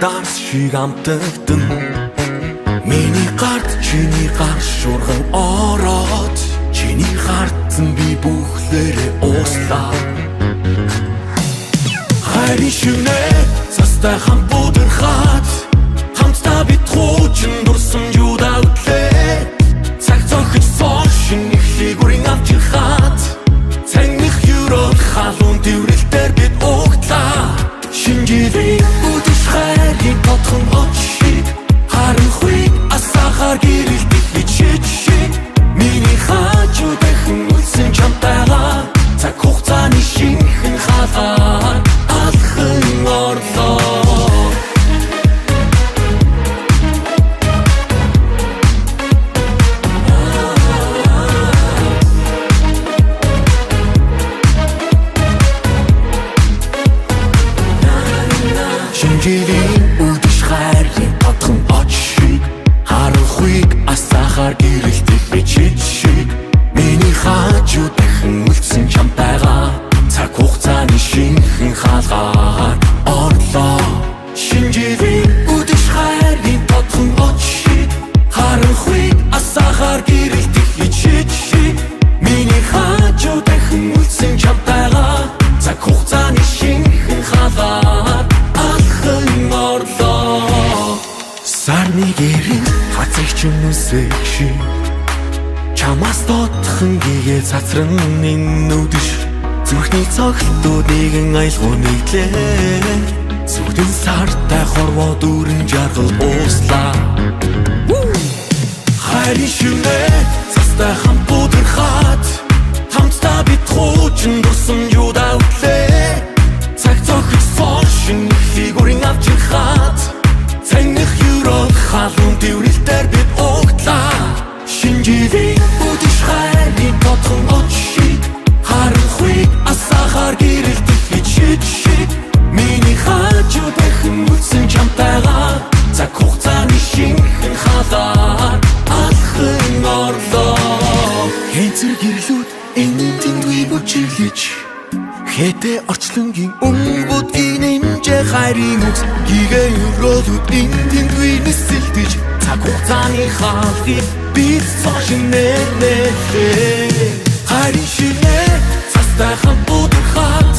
дарс шиг амтагдан миний гарт чиний гар шуурган ороод чиний хартсан би бүхлээрээ ууслаа хайрын шивнэ цастай хам будирхаад хамтдаа бид хуучин дурсан юудаа үтлээ цаг зохиж фошин ихлийг үрийн авч ирхаад цэнгэх юрод халуун дэврэлтээр бид угтлаа шинжирийн үдэш хайрын тодхон очиг харанхуйг асахаар гэрэлтэх бичиж шиг миний хажуу дахин үлсэн чамтайгаа цаг хугацааны шинхэн халаар алхан орлоо шинжирийн үдэш хайрын тодхон очиг харанхуйг асахаар гэрэлтэх бичиж шиг миний хажуу дахин үлдсэн чамтайгаа цаг хугацааны шинхэн хаалгаар орлоо шинжирийн үдэш хайрын тодхон очиг харанхуйг асахаар гэрэлтэх бичиж шиг миний хажуу дахин үлдсэн чамтайгаа цаг хугацааны шинхэн хаалгаар сарны гэрэн хацагч нүсэх шиг чамаас дотхон гээгээ цацран нүдэш зүрхний цогтууд нэгэн аялгуу нэгдлээ зүрхэн сартай хорвоо дүүрэн жаргал ууслаа хайрын шивнэ цастай хам будирхаад хамтдаа бид хуучин дурсан юудаа үтлээ цаг зохиж фошин ихлийг үрийн авч ирхаад цэнгэх юрод халуун дэврэлтээр бид угтлаа шинжирийн үдэш хайрын тодхон очиг харанхуйг асахаар гэрэлтэх бичиж шиг миний хажуу дахин үлдсэн чамтайгаа цаг хугацааны шинхэн халаар алхан орлоо хэнцэр гэрлүүд энэ тэндгүй бүжиглэж хэтэ орчлонгийн өмгүүдгийн нэмжээ хайрын үз гигээ өрөөлүүд энэ тэндгүй нисэлдэж цаг хугацааны хаалгыг бид цошинээ хайрын шивнэ цастай хам будирхаад